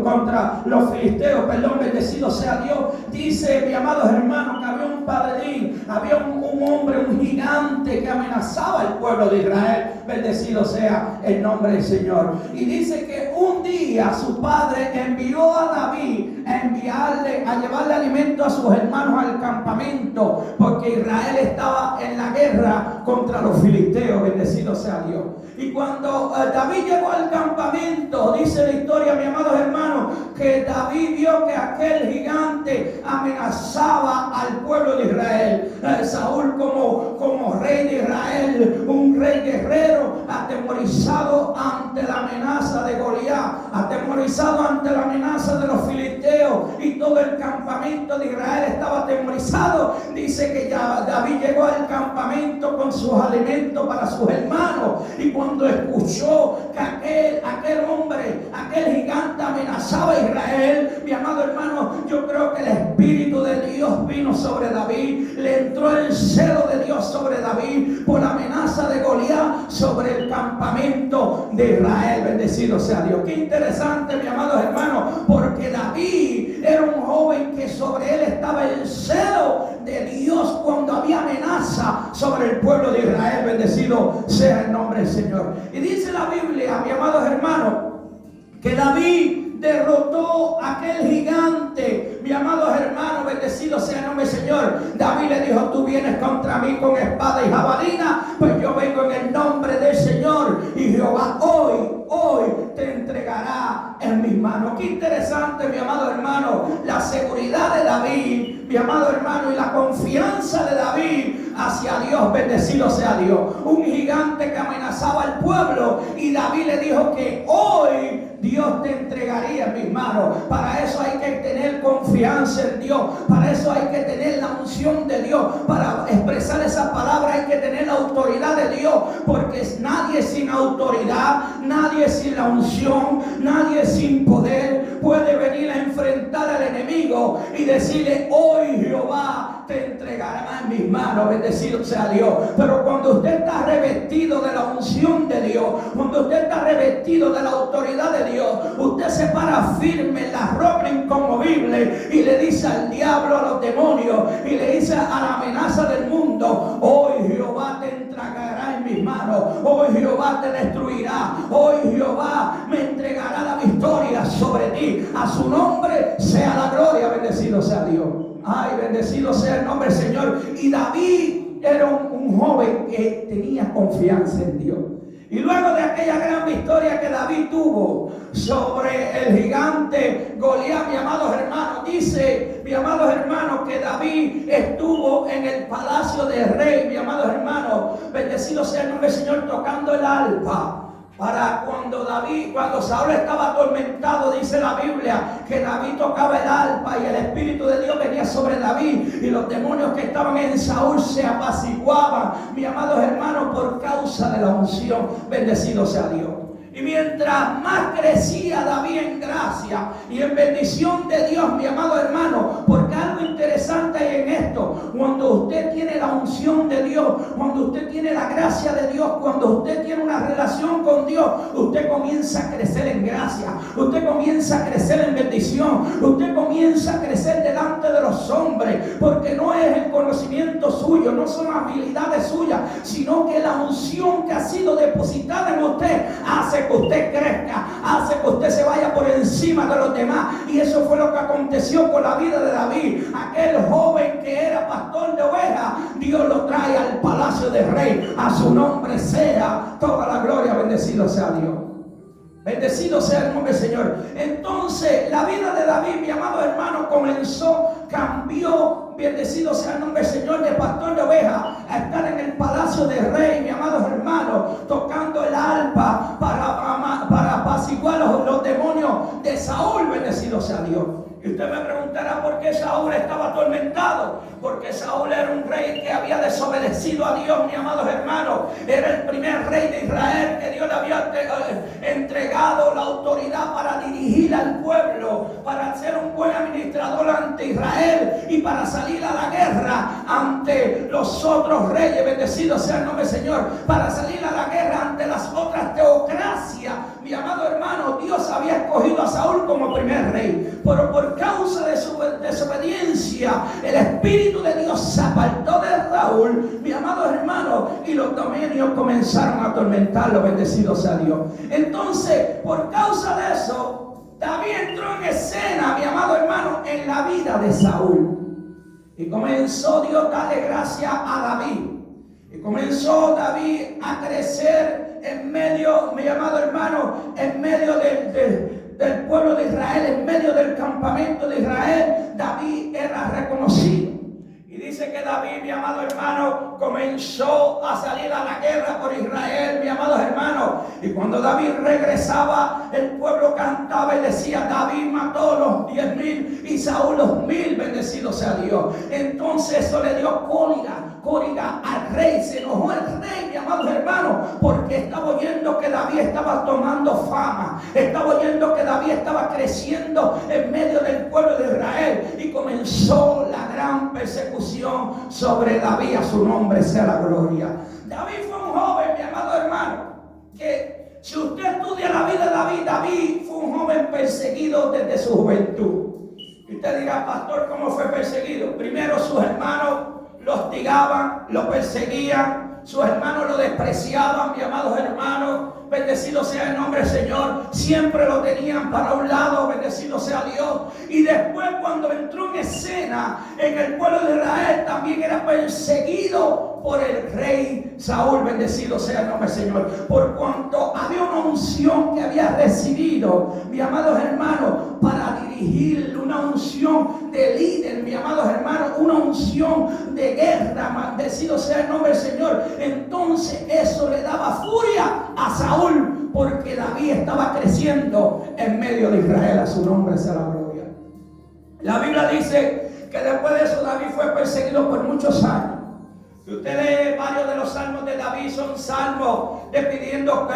contra los filisteos, perdón, bendecido sea Dios. Dice, mi amados hermanos, que había un paladín, había un hombre, un gigante que amenazaba al pueblo de Israel. Bendecido sea el nombre del Señor. Y dice que un día su padre envió a David a llevarle alimento a sus hermanos al campamento, porque Israel estaba en la guerra contra los filisteos. Bendecido sea Dios. Y cuando David llegó al campamento, dice la historia, mi amados hermanos, que David vio que aquel gigante amenazaba al pueblo de Israel. Saúl como rey de Israel, un rey guerrero, atemorizado ante la amenaza de Goliat, atemorizado ante la amenaza de los filisteos, y todo el campamento de Israel estaba atemorizado. Dice que ya David llegó al campamento con sus alimentos para sus hermanos, y cuando escuchó que aquel hombre, aquel gigante amenazaba a Israel, mi amado hermano, yo creo que el Espíritu de Dios vino sobre David, le entró el celo de Dios sobre David por la amenaza de Goliat sobre el campamento de Israel. Bendecido sea Dios. Qué interesante, mi amado hermano, porque David era un joven que sobre él estaba el celo de Dios cuando había amenaza sobre el pueblo de Israel. Bendecido sea el nombre del Señor. Y dice la Biblia, mi amados hermanos, que David derrotó a aquel gigante. Mi amados hermanos, bendecido sea el nombre del Señor. David le dijo, tú vienes contra mí con espada y jabalina, pues yo vengo en el nombre del Señor, y Jehová hoy te entregará en mis manos. Qué interesante, mi amado hermano, la seguridad de David, mi amado hermano, y la confianza de David hacia Dios. Bendecido sea Dios. Un gigante que amenazaba al pueblo, y David le dijo que hoy Dios te entregaría en mis manos. Para eso hay que tener confianza en Dios. Para eso hay que tener la unción de Dios. Para expresar esa palabra hay que tener la autoridad de Dios. Porque nadie sin autoridad, nadie sin la unción, nadie sin poder puede venir a enfrentar al enemigo y decirle, hoy Jehová te entregará en mis manos. Bendecido sea Dios. Pero cuando usted está revestido de la unción de Dios, cuando usted está revestido de la autoridad de Dios, usted se para firme en la roca inconmovible y le dice al diablo, a los demonios, y le dice a la amenaza del mundo, hoy Jehová te entregará en mis manos, hoy Jehová te destruirá, hoy Jehová me entregará la victoria sobre ti. A su nombre sea la gloria. Bendecido sea Dios. Ay, bendecido sea el nombre del Señor. Y David era un joven que tenía confianza en Dios. Y luego de aquella gran victoria que David tuvo sobre el gigante Goliat, mi amados hermanos, dice, mi amados hermanos, que David estuvo en el palacio del rey, mi amados hermanos, bendecido sea el nombre del Señor, tocando el arpa. Para cuando Saúl estaba atormentado, dice la Biblia que David tocaba el arpa y el Espíritu de Dios venía sobre David, y los demonios que estaban en Saúl se apaciguaban, mis amados hermanos, por causa de la unción. Bendecido sea Dios. Y mientras más crecía David en gracia y en bendición de Dios, mi amado hermano, porque algo interesante hay en esto: cuando usted tiene la unción de Dios, cuando usted tiene la gracia de Dios, cuando usted tiene una relación con Dios, usted comienza a crecer en gracia, usted comienza a crecer en bendición, usted comienza a crecer delante de los hombres, porque no es el conocimiento suyo, no son habilidades suyas, sino que la unción que ha sido depositada en usted hace que usted crezca, hace que usted se vaya por encima de los demás. Y eso fue lo que aconteció con la vida de David. Aquel joven que era pastor de ovejas, Dios lo trae al palacio del rey. A su nombre sea toda la gloria. Bendecido sea Dios. Bendecido sea el nombre del Señor. Entonces la vida de David, mi amado hermano, cambió. Bendecido sea el nombre del Señor, de pastor de ovejas a estar en el palacio del rey, mi amados hermanos, tocando el arpa para apaciguar los demonios de Saúl. Bendecido sea Dios. Y usted me preguntará por qué Saúl estaba atormentado. Porque Saúl era un rey que había desobedecido a Dios, mis amados hermanos. Era el primer rey de Israel que Dios le había entregado la autoridad para dirigir al pueblo, para ser un buen administrador ante Israel y para salir a la guerra ante los otros reyes. Bendecido sea el nombre del Señor. Para salir a la guerra ante las otras teocracias. Mi amado hermano, Dios Dios había escogido a Saúl como primer rey. Pero por causa de su desobediencia, el Espíritu de Dios se apartó de Saúl, mi amado hermano, y los dominios comenzaron a atormentarlo. Bendecido sea Dios. Entonces, por causa de eso, David entró en escena, mi amado hermano, en la vida de Saúl. Y comenzó Dios a darle gracia a David. Y comenzó David a crecer en medio, mi amado hermano, en medio del pueblo de Israel, en medio del campamento de Israel. David era reconocido. Y dice que David, mi amado hermano, comenzó a salir a la guerra por Israel, mi amado hermano. Y cuando David regresaba, el pueblo cantaba y decía: David mató los 10,000 y Saúl los 1,000, bendecido sea Dios. Entonces eso le dio cólera al rey. Se enojó el rey, mi amado hermano, porque estaba oyendo que David estaba tomando fama, estaba oyendo que David estaba creciendo en medio del pueblo de Israel. Y comenzó la gran persecución sobre David. A su nombre sea la gloria. David fue un joven, mi amado hermano, que si usted estudia la vida de David fue un joven perseguido desde su juventud. Y usted dirá: pastor, ¿cómo fue perseguido? Primero, sus hermanos lo hostigaban, lo perseguían, sus hermanos lo despreciaban, mi amados hermanos. Bendecido sea el nombre del Señor. Siempre lo tenían para un lado, bendecido sea Dios. Y después, cuando entró en escena en el pueblo de Israel, también era perseguido por el rey Saúl, bendecido sea el nombre del Señor. Por cuanto había una unción que había recibido, mi amados hermanos, para dirigir, una unción de líder, mi amados hermanos, una unción de guerra, bendecido sea el nombre del Señor. Entonces eso le daba furia a Saúl, porque David estaba creciendo en medio de Israel. A su nombre sea la gloria. La Biblia dice que después de eso David fue perseguido por muchos años. Si usted lee varios de los salmos de David, son salmos pidiendo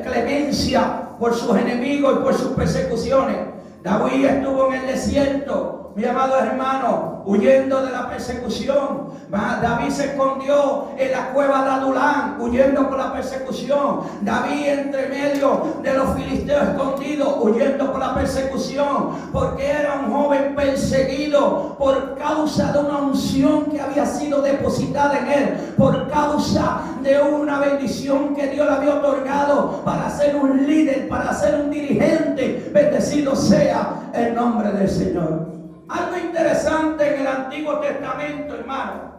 clemencia por sus enemigos y por sus persecuciones. David estuvo en el desierto, mi amado hermano, huyendo de la persecución. David se escondió en la cueva de Adulán, huyendo por la persecución. David entre medio de los filisteos escondidos, huyendo por la persecución, porque era un joven perseguido por causa de una unción que había sido depositada en él, por causa de una bendición que Dios le había otorgado para ser un líder, para ser un dirigente. Bendecido sea el nombre del Señor. Algo interesante en el Antiguo Testamento, hermano,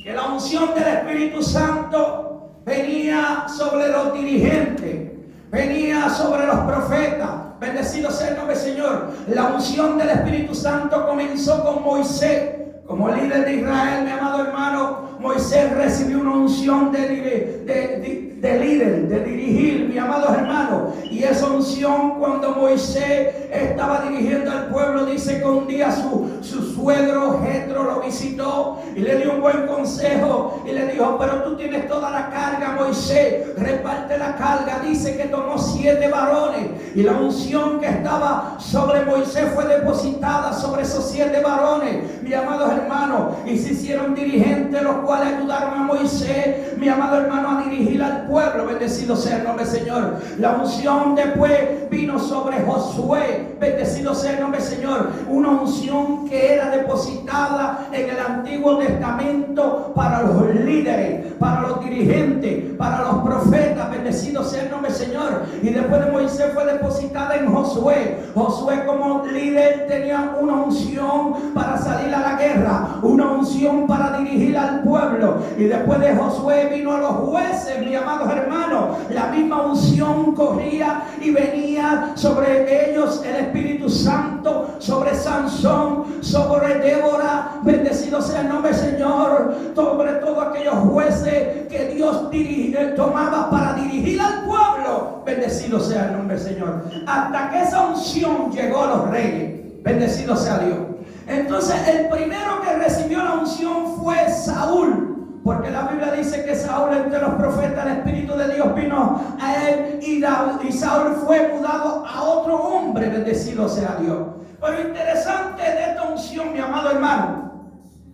que la unción del Espíritu Santo venía sobre los dirigentes, venía sobre los profetas. Bendecido sea el nombre del Señor. La unción del Espíritu Santo comenzó con Moisés. Como líder de Israel, mi amado hermano, Moisés recibió una unción de líder, de dirigir, mi amado hermano. Y esa unción, cuando Moisés estaba dirigiendo al pueblo, dice que un día su suegro Jetro lo visitó y le dio un buen consejo y le dijo: pero tú tienes toda la carga, Moisés, reparte la carga. Dice que tomó 7 varones y la unción que estaba sobre Moisés fue depositada sobre esos 7 varones, mi amado hermano, y se hicieron dirigentes, los cuales ayudaron a Moisés, mi amado hermano, a dirigir al pueblo. Bendecido sea el nombre del Señor. La unción después vino sobre Josué. Bendecido sea el nombre del Señor. Una unción que era depositada en el Antiguo Testamento para los líderes, para los dirigentes, para los profetas. Bendecido sea el nombre del Señor. Y después de Moisés fue depositada en Josué. Josué, como líder, tenía una unción para salir a la guerra, una unción para dirigir al pueblo. Y después de Josué vino a los jueces, mis amados hermanos. La misma unción corría y venía sobre ellos el Espíritu Santo, sobre Sansón, sobre Débora. Bendecido sea el nombre del Señor. Sobre todos aquellos jueces que Dios tomaba para dirigir al pueblo. Bendecido sea el nombre del Señor. Hasta que esa unción llegó a los reyes. Bendecido sea Dios. Entonces el primero que recibió la unción fue Saúl, porque la Biblia dice que Saúl, entre los profetas, el Espíritu de Dios vino a él y Saúl fue mudado a otro hombre. Bendecido sea Dios. Pero interesante de esta unción, mi amado hermano,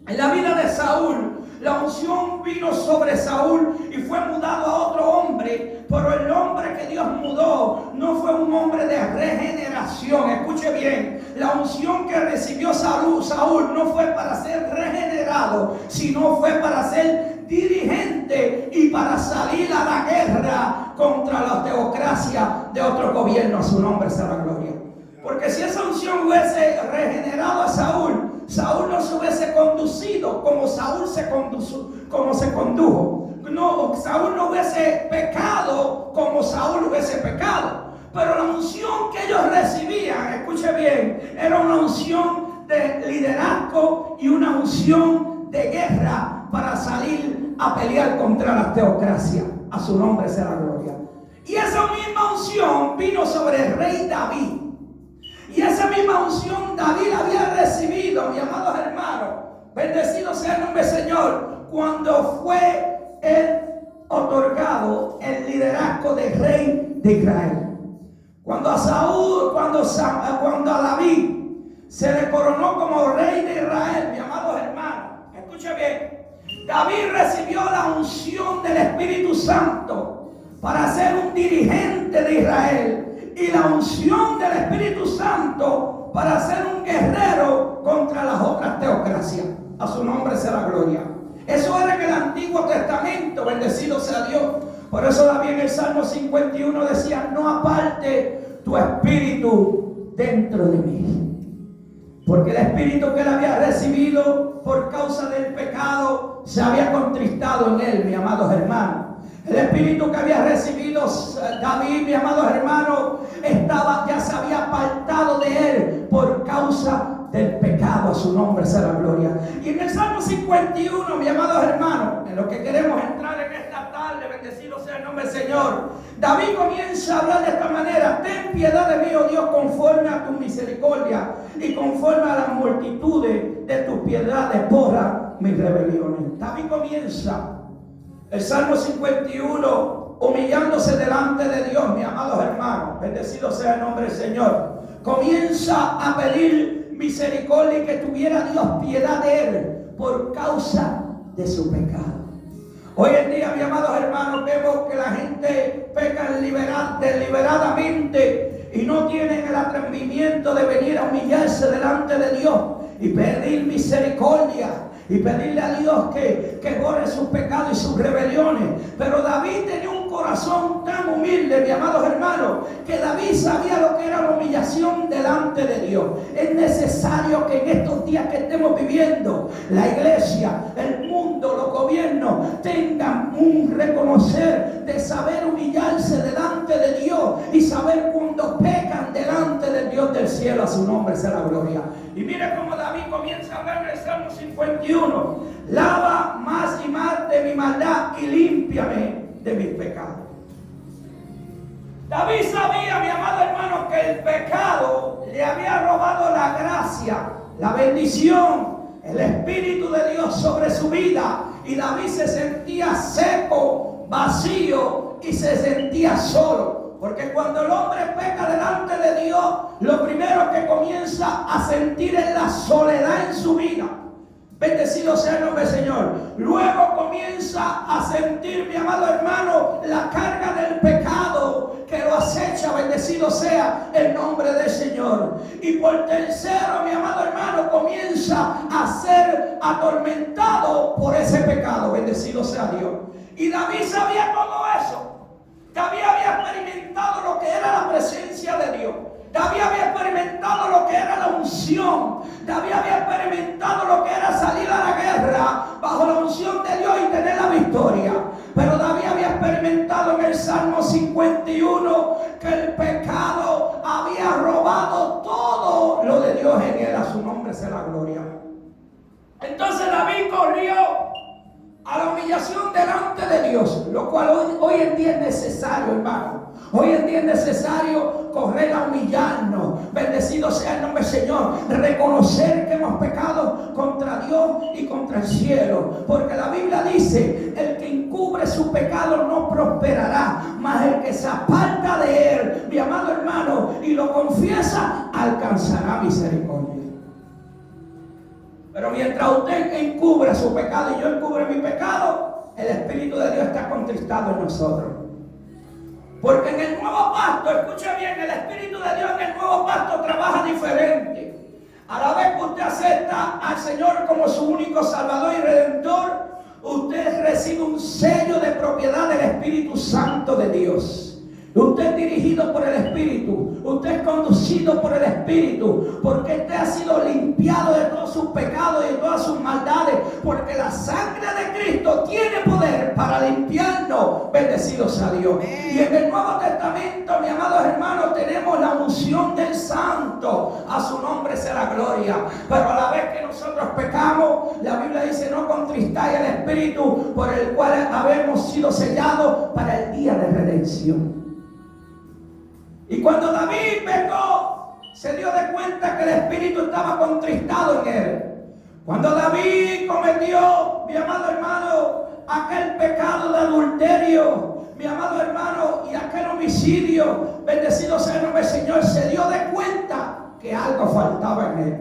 en la vida de Saúl, La unción vino sobre Saúl y fue mudado a otro hombre, pero el hombre que Dios mudó no fue un hombre de regeneración. Escuche bien, la unción que recibió Saúl no fue para ser regenerado, sino fue para ser dirigente y para salir a la guerra contra la teocracia de otro gobierno. A su nombre sea la gloria. Porque si esa unción hubiese regenerado a Saúl, Saúl no se hubiese conducido como se condujo. No, Saúl no hubiese pecado como Saúl hubiese pecado. Pero la unción que ellos recibían, escuche bien, era una unción de liderazgo y una unción de guerra para salir a pelear contra la teocracia. A su nombre sea la gloria. Y esa misma unción vino sobre el rey David. Y esa misma unción David había recibido, mis amados hermanos, bendecido sea el nombre del Señor, cuando fue otorgado el liderazgo del rey de Israel. Cuando a David se le coronó como rey de Israel, mis amados hermanos, escuche bien, David recibió la unción del Espíritu Santo para ser un dirigente de Israel. Y la unción del Espíritu Santo para ser un guerrero contra las otras teocracias. A su nombre sea la gloria. Eso era en el Antiguo Testamento, bendecido sea Dios. Por eso David en el Salmo 51 decía: no aparte tu espíritu dentro de mí. Porque el espíritu que él había recibido por causa del pecado se había contristado en él, mis amados hermanos. El espíritu que había recibido David, mis amados hermanos, ya se había apartado de él por causa del pecado. A su nombre sea la gloria. Y en el Salmo 51, mis amados hermanos, en lo que queremos entrar en esta tarde, bendecido sea el nombre del Señor, David comienza a hablar de esta manera: ten piedad de mí, oh Dios, conforme a tu misericordia y conforme a las multitudes de tus piedades, borra mis rebeliones. David comienza el Salmo 51 humillándose delante de Dios, mis amados hermanos, bendecido sea el nombre del Señor. Comienza a pedir misericordia y que tuviera Dios piedad de él por causa de su pecado. Hoy en día, mis amados hermanos, vemos que la gente peca deliberadamente y no tienen el atrevimiento de venir a humillarse delante de Dios y pedir misericordia. Y pedirle a Dios que borre sus pecados y sus rebeliones. Pero David tenía un corazón tan humilde, mis amados hermanos, que David sabía lo que era la humillación delante de Dios. Es necesario que en estos días que estemos viviendo, la iglesia, el mundo, los gobiernos tengan un reconocer de saber humillarse delante de Dios y saber cuando pecan delante del Dios del cielo. A su nombre sea la gloria. Y mire cómo David comienza a hablar en el Salmo 51: lava más y más de mi maldad y límpiame de mis pecados. David sabía, mi amado hermano, que el pecado le había robado la gracia, la bendición, el Espíritu de Dios sobre su vida. Y David se sentía seco, vacío y se sentía solo. Porque cuando el hombre peca delante de Dios, lo primero que comienza a sentir es la soledad en su vida. Bendecido sea el nombre del Señor. Luego comienza a sentir, mi amado hermano, la carga del pecado que lo acecha. Bendecido sea el nombre del Señor. Y por tercero, mi amado hermano, comienza a ser atormentado por ese pecado. Bendecido sea Dios. Y David sabía todo eso. David había experimentado lo que era la presencia de Dios. David había experimentado lo que era la unción. David había experimentado lo que era salir a la guerra bajo la unción de Dios y tener la victoria. Pero David había experimentado en el Salmo 51 que el pecado había robado todo lo de Dios en él. A su nombre sea la gloria. Entonces David corrió a la humillación delante de Dios, lo cual hoy en día es necesario, hermano. Hoy en día es necesario correr a humillarnos. Bendecido sea el nombre del Señor. Reconocer que hemos pecado contra Dios y contra el cielo. Porque la Biblia dice: el que encubre su pecado no prosperará, mas el que se aparta de él, mi amado hermano, y lo confiesa, alcanzará misericordia. Pero mientras usted encubre su pecado y yo encubre mi pecado, el Espíritu de Dios está contristado en nosotros. Porque en el nuevo pacto, escuche bien, el Espíritu de Dios en el nuevo pacto trabaja diferente. A la vez que usted acepta al Señor como su único Salvador y Redentor, usted recibe un sello de propiedad del Espíritu Santo de Dios. Usted es dirigido por el Espíritu, usted es conducido por el Espíritu, porque usted ha sido limpiado de todos sus pecados y de todas sus maldades, porque la sangre de Cristo tiene poder para limpiarnos. Bendecido sea Dios. Y en el Nuevo Testamento, mis amados hermanos, tenemos la unción del Santo. A su nombre sea la gloria. Pero a la vez que nosotros pecamos, la Biblia dice: no contristáis el Espíritu, por el cual habemos sido sellados para el día de redención. Y cuando David pecó, se dio de cuenta que el Espíritu estaba contristado en él. Cuando David cometió, mi amado hermano, aquel pecado de adulterio, mi amado hermano, y aquel homicidio, bendecido sea el nombre del Señor, se dio de cuenta que algo faltaba en él.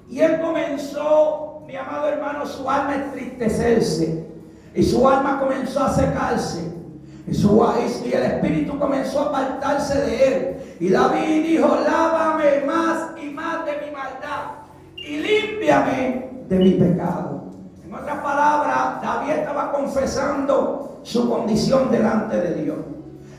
Y él comenzó, mi amado hermano, su alma a entristecerse. Y su alma comenzó a secarse. Y el Espíritu comenzó a apartarse de él. Y David dijo: lávame más y más de mi maldad y límpiame de mi pecado. En otras palabras, David estaba confesando su condición delante de Dios.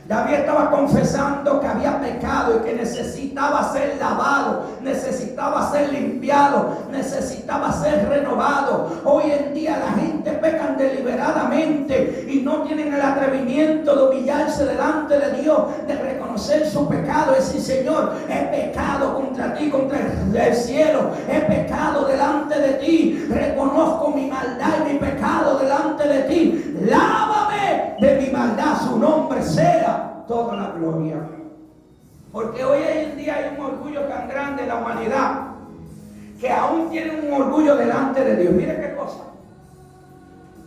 David estaba confesando que había pecado y que necesitaba ser lavado, necesitaba ser limpiado, necesitaba ser renovado. Hoy en día la gente peca deliberadamente y no tienen el atrevimiento de humillarse delante de Dios, de reconocer su pecado, de decir: Señor, he pecado contra ti, contra el cielo, he pecado delante de ti, reconozco mi maldad y mi pecado delante de ti, lávame de mi maldad, su nombre sea toda la gloria. Porque hoy en día hay un orgullo tan grande en la humanidad que aún tienen un orgullo delante de Dios. Mire qué cosa,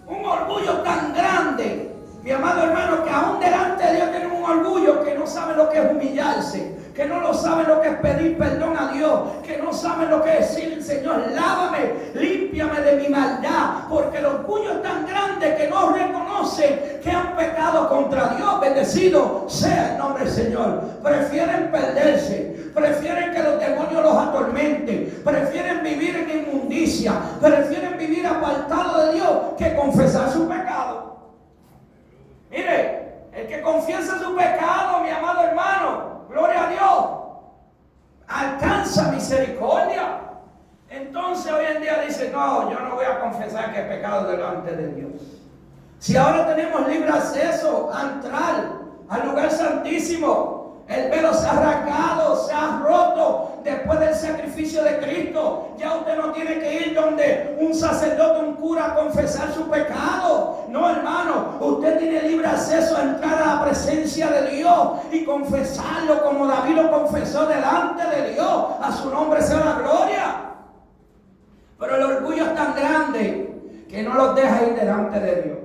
un orgullo tan grande, mi amado hermano, que aún delante de Dios tienen un orgullo que no saben lo que es humillarse, que no lo saben lo que es pedir perdón a Dios, que no saben lo que es decir: Señor, lávame, límpiame de mi maldad, porque el orgullo es tan grande que no reconocen que han pecado contra Dios. Bendecido sea el nombre del Señor. Prefieren perderse, prefieren que los demonios los atormenten, prefieren vivir en inmundicia, prefieren vivir apartados de Dios que confesar su pecado. Mire, el que confiesa su pecado, mi amado hermano, gloria a Dios, alcanza misericordia. Entonces hoy en día dice: no, yo no voy a confesar que he pecado delante de Dios. Si ahora tenemos libre acceso a entrar al lugar santísimo, el velo se ha rasgado, se ha roto después del sacrificio de Cristo. Ya usted no tiene que ir donde un sacerdote, un cura, a confesar su pecado. No, hermano, usted tiene libre acceso a entrar a la presencia de Dios y confesarlo como David lo confesó delante de Dios. A su nombre sea la gloria. Pero el orgullo es tan grande que no los deja ir delante de Dios.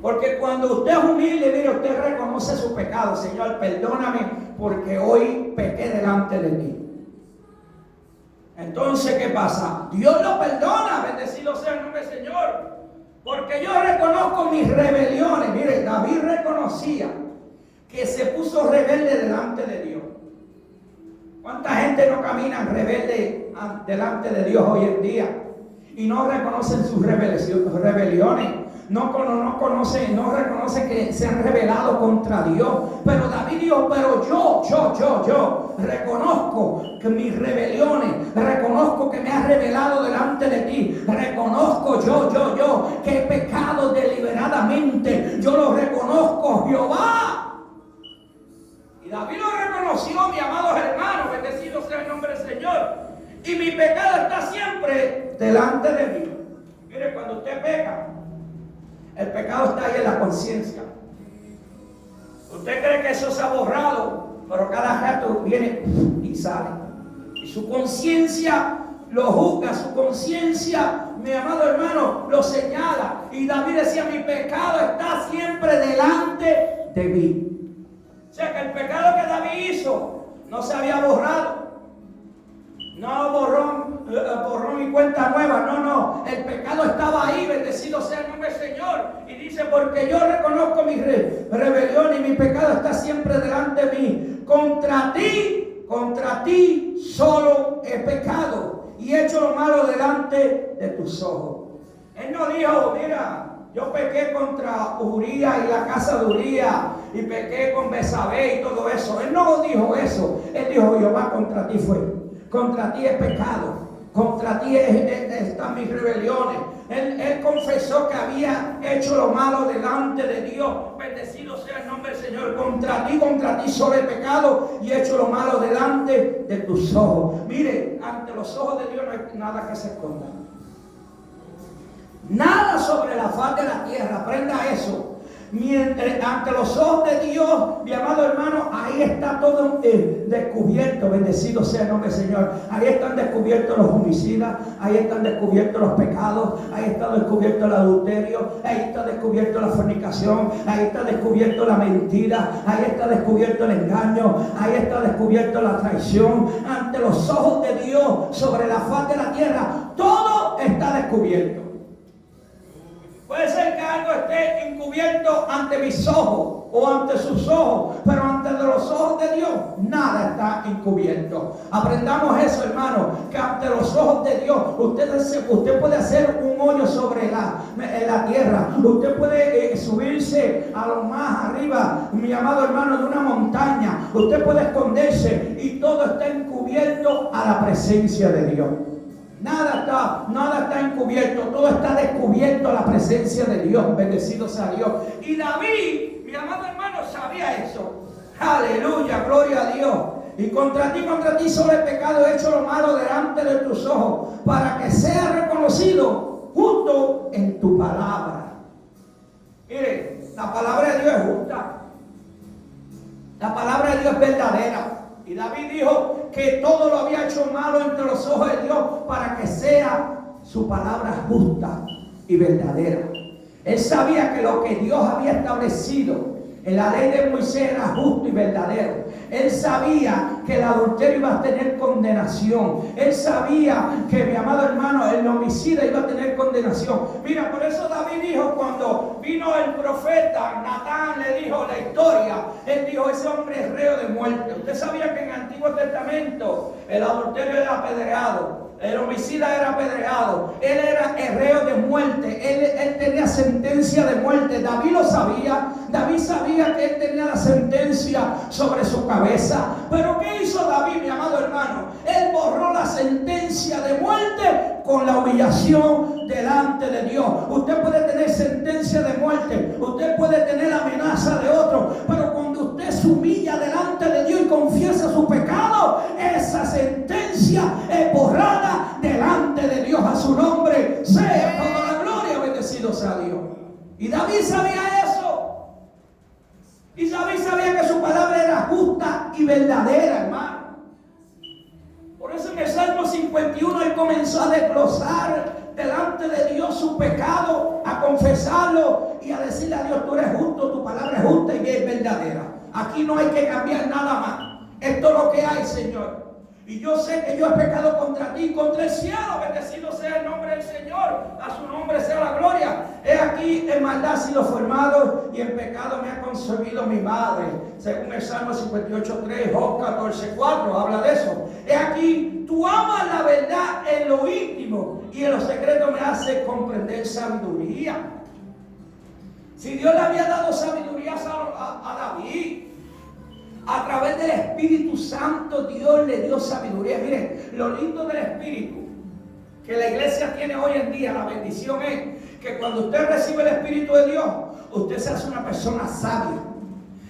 Porque cuando usted es humilde, mire, usted reconoce su pecado. Señor, perdóname porque hoy pequé delante de ti. Entonces, ¿qué pasa? Dios lo perdona, bendecido sea el nombre del Señor. Porque yo reconozco mis rebeliones. Mire, David reconocía que se puso rebelde delante de Dios. ¿Cuánta gente no camina rebelde delante de Dios hoy en día? Y no reconocen sus rebeliones. No reconocen que se han rebelado contra Dios. Pero David dijo: pero yo reconozco que mis rebeliones, reconozco que me has rebelado delante de ti, reconozco yo que he pecado deliberadamente, yo lo reconozco, Jehová. Y David lo reconoció, mi amados hermanos, bendecido sea el nombre del Señor. Y mi pecado está siempre delante de mí. Mire, cuando usted peca, el pecado está ahí en la conciencia. Usted cree que eso se ha borrado, pero cada rato viene y sale. Y su conciencia lo juzga, su conciencia, mi amado hermano, lo señala. Y David decía: mi pecado está siempre delante de mí. O sea que el pecado que David hizo no se había borrado. No borrón y cuenta nueva. No. El pecado estaba ahí. Bendecido sea el nombre del Señor. Y dice, porque yo reconozco mi rebelión y mi pecado está siempre delante de mí. Contra ti solo he pecado y he hecho lo malo delante de tus ojos. Él no dijo, mira, yo pequé contra Urías y la casa de Urías y pequé con Betsabé y todo eso. Él no dijo eso. Él dijo, Jehová, contra ti fue. Contra ti he pecado. Contra ti están mis rebeliones. Él confesó que había hecho lo malo delante de Dios. Bendecido sea el nombre del Señor. Contra ti solo he pecado y he hecho lo malo delante de tus ojos. Mire, ante los ojos de Dios no hay nada que se esconda. Nada sobre la faz de la tierra, aprenda eso. Ante los ojos de Dios, mi amado hermano, ahí está todo descubierto. Bendecido sea el nombre del Señor. Ahí están descubiertos los homicidas, ahí están descubiertos los pecados, ahí está descubierto el adulterio, ahí está descubierto la fornicación, ahí está descubierto la mentira, ahí está descubierto el engaño, ahí está descubierto la traición. Ante los ojos de Dios, sobre la faz de la tierra, todo está descubierto. Puede ser que algo esté encubierto ante mis ojos o ante sus ojos, pero ante los ojos de Dios nada está encubierto. Aprendamos eso, hermano, que ante los ojos de Dios usted puede hacer un hoyo sobre la tierra. Usted puede subirse a lo más arriba, mi amado hermano, de una montaña. Usted puede esconderse y todo está encubierto a la presencia de Dios. Nada está encubierto, todo está descubierto a la presencia de Dios. Bendecido sea Dios. Y David, mi amado hermano, sabía eso. Aleluya, gloria a Dios. Y contra ti solo he pecado, he hecho lo malo delante de tus ojos, para que sea reconocido justo en tu palabra. Mire, la palabra de Dios es justa. La palabra de Dios es verdadera. Y David dijo que todo lo había hecho malo entre los ojos de Dios para que sea su palabra justa y verdadera. Él sabía que lo que Dios había establecido en la ley de Moisés era justo y verdadero. Él sabía que el adulterio iba a tener condenación. Él sabía que, mi amado hermano, el homicida iba a tener condenación. Mira, por eso David dijo, cuando vino el profeta Natán, le dijo la historia. Él dijo, ese hombre es reo de muerte. Usted sabía que en el Antiguo Testamento el adulterio era apedreado. El homicida era apedreado. Él era reo de muerte. Él tenía sentencia de muerte. David lo sabía. David sabía que él tenía la sentencia sobre su cabeza. Pero ¿qué hizo David, mi amado hermano? Él borró la sentencia de muerte con la humillación delante de Dios. Usted puede tener sentencia de muerte. Usted puede tener amenaza de otro. Pero cuando usted se humilla delante de Dios y confiesa su pecado, esa sentencia es borrada delante de Dios. A su nombre sea toda la gloria. Bendecido sea Dios. Y David sabía eso. Y David sabía que su palabra era justa y verdadera, hermano. Por eso en el Salmo 51 él comenzó a desglosar delante de Dios su pecado, a confesarlo y a decirle a Dios, tú eres justo, tu palabra es justa y es verdadera. Aquí no hay que cambiar nada más. Esto es lo que hay, Señor. Y yo sé que yo he pecado contra ti y contra el cielo. Bendecido sea el nombre del Señor. A su nombre sea la gloria. He aquí en maldad sido formado y en pecado me ha concebido mi madre. Según el Salmo 58:3, Job 14:4 habla de eso. He aquí, tú amas la verdad en lo íntimo y en lo secreto me hace comprender sabiduría. Si Dios le había dado sabiduría a David, a través del Espíritu Santo Dios le dio sabiduría. Miren, lo lindo del Espíritu que la iglesia tiene hoy en día, la bendición es que cuando usted recibe el Espíritu de Dios, usted se hace una persona sabia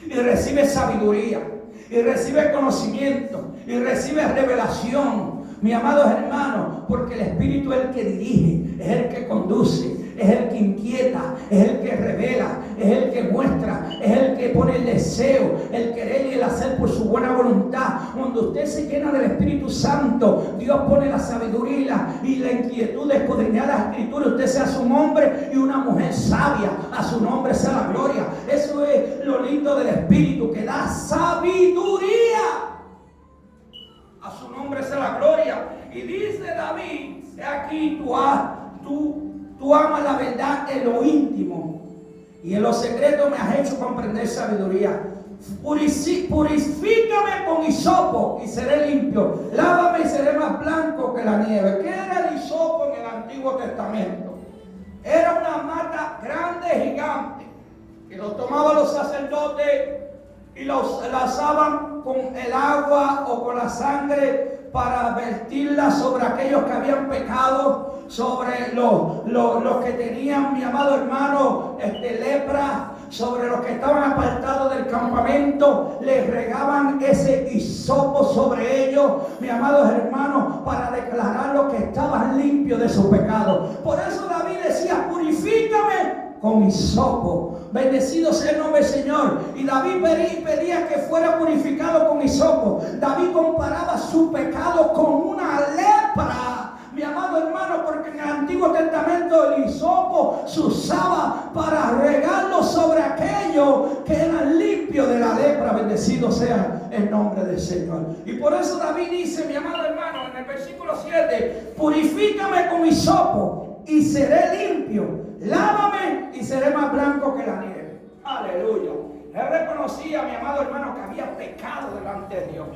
y recibe sabiduría y recibe conocimiento y recibe revelación. Mi amados hermanos, porque el Espíritu es el que dirige, es el que conduce, es el que inquieta, es el que revela, es el que muestra, es el que pone el deseo, el querer y el hacer por su buena voluntad. Cuando usted se llena del Espíritu Santo, Dios pone la sabiduría y la inquietud de escudriñar las Escrituras. Usted se hace un hombre y una mujer sabia. A su nombre sea la gloria. Eso es lo lindo del Espíritu, que da sabiduría. A su nombre sea la gloria. Y dice David, aquí tú amas la verdad en lo íntimo y en lo secreto me has hecho comprender sabiduría. Purifícame con hisopo y seré limpio. Lávame y seré más blanco que la nieve. ¿Qué era el hisopo en el Antiguo Testamento? Era una mata grande, gigante, que lo tomaban los sacerdotes y la asaban con el agua o con la sangre para vertirla sobre aquellos que habían pecado, sobre los que tenían, mi amado hermano, lepra, sobre los que estaban apartados del campamento. Les regaban ese hisopo sobre ellos, mi amados hermanos, para declararlos que estaban limpios de sus pecados. Por eso David decía, purifícame con hisopo. Bendecido sea el nombre del Señor. Y David pedía que fuera purificado con hisopo. David comparaba su pecado con una lepra, mi amado hermano, porque en el Antiguo Testamento el hisopo se usaba para regarlo sobre aquellos que eran limpios de la lepra. Bendecido sea el nombre del Señor. Y por eso David dice, mi amado hermano, en el versículo 7, purifícame con hisopo y seré limpio. Lávame y seré más blanco que la nieve. Aleluya. Él reconocía, mi amado hermano, que había pecado delante de Dios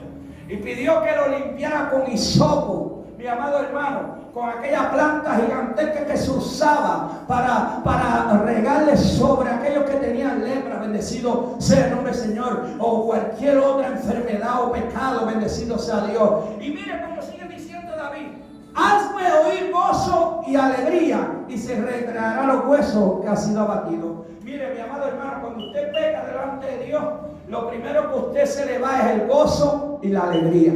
y pidió que lo limpiara con hisopo, mi amado hermano, con aquella planta gigantesca que se usaba para regarle sobre aquellos que tenían lepra. Bendecido sea el nombre del Señor. O cualquier otra enfermedad o pecado. Bendecido sea Dios. Y mire cómo sigue diciendo David: hazme oír gozo y alegría, y se recrearán los huesos que ha sido abatido. Mire, mi amado hermano, cuando usted peca delante de Dios, lo primero que usted se le va es el gozo y la alegría.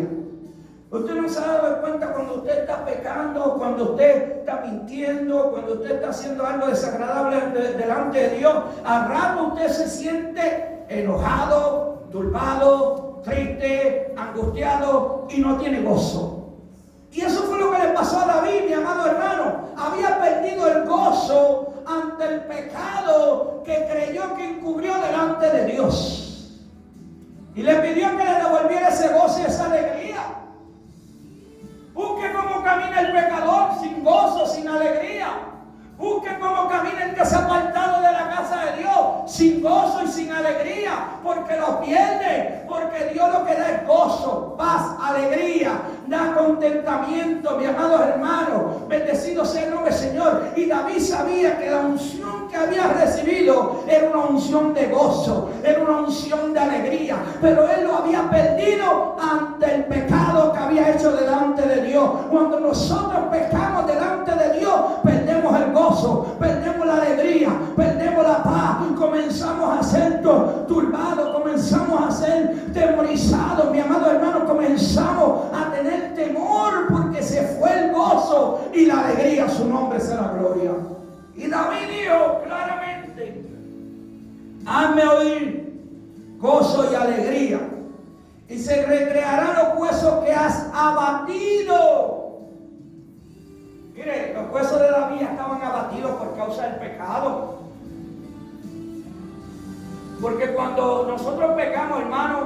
Usted no se ha dado cuenta cuando usted está pecando, cuando usted está mintiendo, cuando usted está haciendo algo desagradable delante de Dios. Al rato usted se siente enojado, turbado, triste, angustiado y no tiene gozo. Y eso fue lo que le pasó a David, mi amado hermano. Había perdido el gozo ante el pecado que creyó que encubrió delante de Dios. Y le pidió que le devolviera ese gozo y esa alegría. Busque cómo camina el pecador sin gozo, sin alegría. Busque cómo camina el que se ha apartado de la casa de Dios sin gozo y sin alegría, porque lo pierde. Porque Dios lo que da es gozo, paz, alegría, da contentamiento, mi amado hermano. Bendecido sea el nombre del Señor. Y David sabía que la unción que había recibido era una unción de gozo, era una unción de alegría, pero él lo había perdido ante el pecado que había hecho delante de Dios. Cuando nosotros pecamos delante de Dios, perdemos el gozo, perdemos la alegría, perdemos la paz, comenzamos a ser turbados, comenzamos a ser temorizados, mi amado hermano, comenzamos a tener temor porque se fue el gozo y la alegría. Su nombre sea la gloria. Y David dijo claramente: hazme oír gozo y alegría, y se recrearán los huesos que has abatido. Mire, los huesos de David estaban abatidos por causa del pecado. Porque cuando nosotros pecamos, hermano,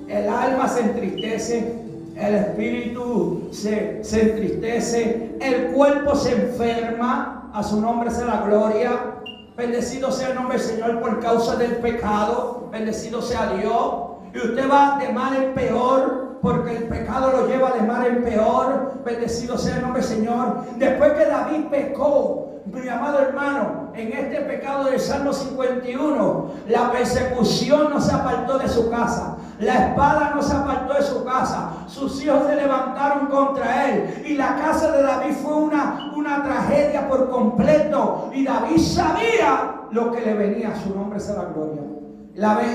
el alma se entristece, el espíritu se entristece, el cuerpo se enferma. A su nombre sea la gloria. Bendecido sea el nombre del Señor por causa del pecado. Bendecido sea Dios. Y usted va de mal en peor, porque el pecado lo lleva de mal en peor. Bendecido sea el nombre del Señor. Después que David pecó, mi amado hermano, en este pecado del Salmo 51, la persecución no se apartó de su casa, la espada no se apartó de su casa, sus hijos se levantaron contra él, y la casa de David fue una tragedia por completo. Y David sabía lo que le venía. A su nombre sea la gloria.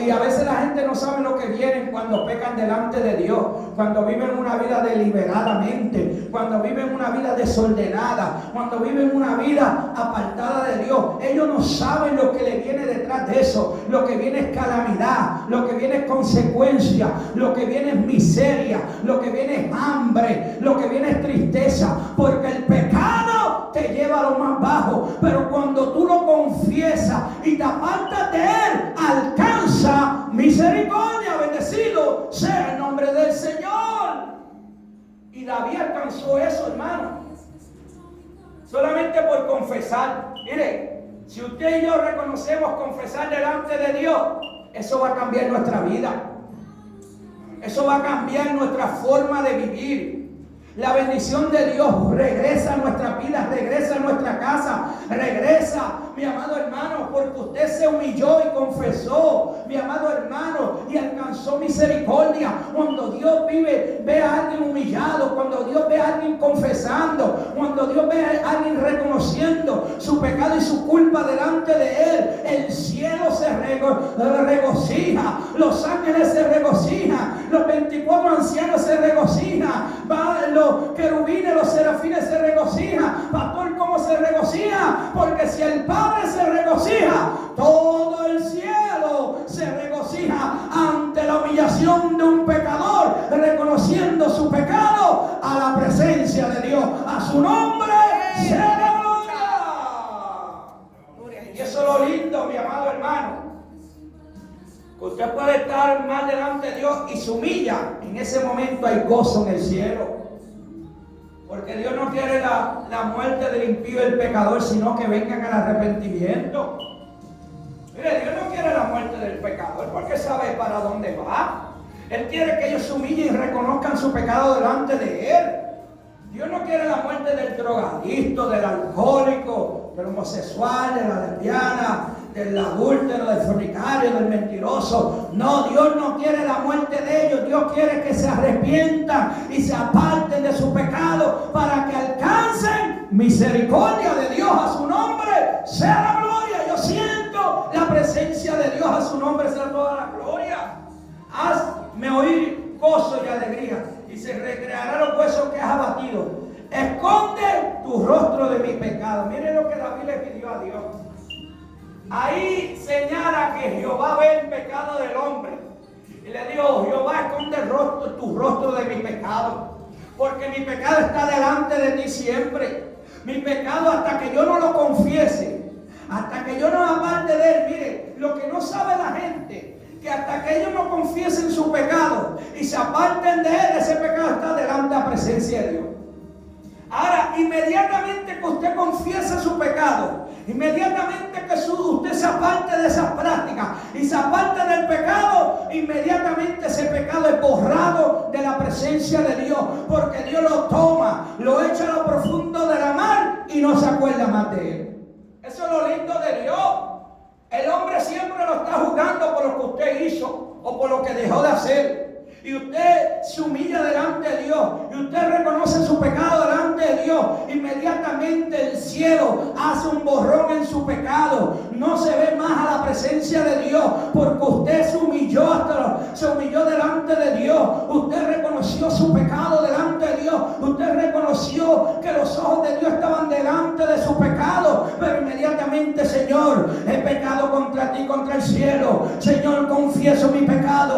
Y a veces la gente no sabe lo que viene cuando pecan delante de Dios, cuando viven una vida deliberadamente, cuando viven una vida desordenada, cuando viven una vida apartada de Dios. Ellos no saben lo que le viene detrás de eso. Lo que viene es calamidad, lo que viene es consecuencia, lo que viene es miseria, lo que viene es hambre, lo que viene es tristeza, porque el pecado te lleva a lo más bajo, pero cuando tú lo confiesas y te apartas de él, alcanza misericordia. Bendecido sea el nombre del Señor. Y Y David alcanzó eso, hermano. Solamente por confesar. Mire, si usted y yo reconocemos confesar delante de Dios, eso va a cambiar nuestra vida. Eso va a cambiar nuestra forma de vivir. La bendición de Dios regresa a nuestra vida, regresa a nuestra casa, regresa, mi amado hermano, porque usted se humilló y confesó, mi amado hermano, y alcanzó misericordia. Cuando Dios ve a alguien humillado, cuando Dios ve a alguien confesando, cuando Dios ve a alguien reconociendo su pecado y su culpa delante de Él, el cielo se regocija, los ángeles se regocijan, los 24 ancianos se regocijan, los querubines, los serafines se regocijan. Pastor, ¿cómo se regocija? Porque si el Padre se regocija, todo el cielo se regocija ante la humillación de un pecador, reconociendo su pecado a la presencia de Dios. A su nombre sea la gloria. Y eso es lo lindo, mi amado hermano. Que usted puede estar más delante de Dios y se humilla. En ese momento hay gozo en el cielo. Porque Dios no quiere la muerte del impío y el pecador, sino que vengan al arrepentimiento. Mire, Dios no quiere la muerte del pecador porque sabe para dónde va. Él quiere que ellos se humillen y reconozcan su pecado delante de Él. Dios no quiere la muerte del drogadicto, del alcohólico, del homosexual, de la lesbiana, del adúltero, del fornicario, del mentiroso. No, Dios no quiere la muerte de ellos. Dios quiere que se arrepientan y se aparten de su pecado para que alcancen misericordia de Dios. A su nombre sea la gloria. Yo siento la presencia de Dios. A su nombre sea toda la gloria. Hazme oír gozo y alegría, y se recrearán los huesos que has abatido. Esconde tu rostro de mi pecado. Mire lo que David le pidió a Dios. Ahí señala que Jehová ve el pecado del hombre. Y le dijo: Jehová, esconde tu rostro de mi pecado, porque mi pecado está delante de ti siempre. Mi pecado, hasta que yo no lo confiese, hasta que yo no aparte de él. Mire, lo que no sabe la gente, que hasta que ellos no confiesen su pecado y se aparten de él, ese pecado está delante de la presencia de Dios. Ahora, inmediatamente que usted confiesa su pecado, inmediatamente que usted se aparte de esas prácticas y se aparte del pecado, inmediatamente ese pecado es borrado de la presencia de Dios, porque Dios lo toma, lo echa a lo profundo de la mar y no se acuerda más de él. Eso es lo lindo de Dios. El hombre siempre lo está juzgando por lo que usted hizo o por lo que dejó de hacer. Y usted se humilla delante de Dios, y usted reconoce su pecado delante de Dios, inmediatamente el cielo hace un borrón en su pecado. No se ve más a la presencia de Dios, porque usted se humilló delante de Dios. Usted reconoció su pecado delante de Dios. Usted reconoció que los ojos de Dios estaban delante de su pecado. Pero inmediatamente: Señor, he pecado contra ti, contra el cielo. Señor, confieso mi pecado.